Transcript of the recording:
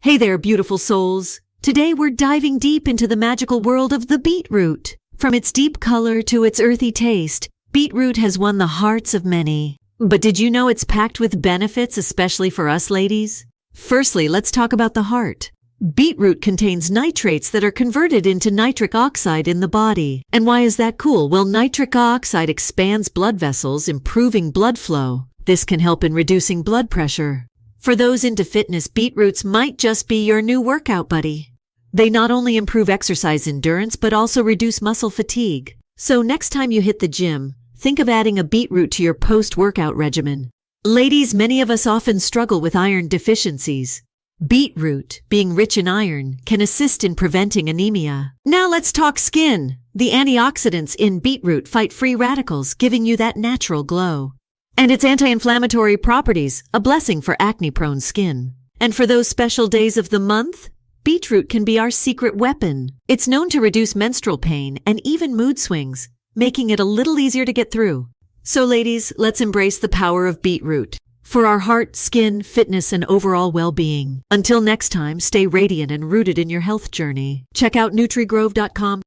Hey there, beautiful souls. Today we're diving deep into the magical world of the beetroot. From its deep color to its earthy taste, beetroot has won the hearts of many. But did you know it's packed with benefits, especially for us ladies? Firstly, let's talk about the heart. Beetroot contains nitrates that are converted into nitric oxide in the body. And why is that cool? Well, nitric oxide expands blood vessels, improving blood flow. This can help in reducing blood pressure. For those into fitness, beetroots might just be your new workout buddy. They not only improve exercise endurance, but also reduce muscle fatigue. So next time you hit the gym, think of adding a beetroot to your post-workout regimen. Ladies, many of us often struggle with iron deficiencies. Beetroot, being rich in iron, can assist in preventing anemia. Now let's talk skin. The antioxidants in beetroot fight free radicals, giving you that natural glow. And its anti-inflammatory properties, a blessing for acne-prone skin. And for those special days of the month, beetroot can be our secret weapon. It's known to reduce menstrual pain and even mood swings, making it a little easier to get through. So ladies, let's embrace the power of beetroot for our heart, skin, fitness, and overall well-being. Until next time, stay radiant and rooted in your health journey. Check out NutriGrove.com.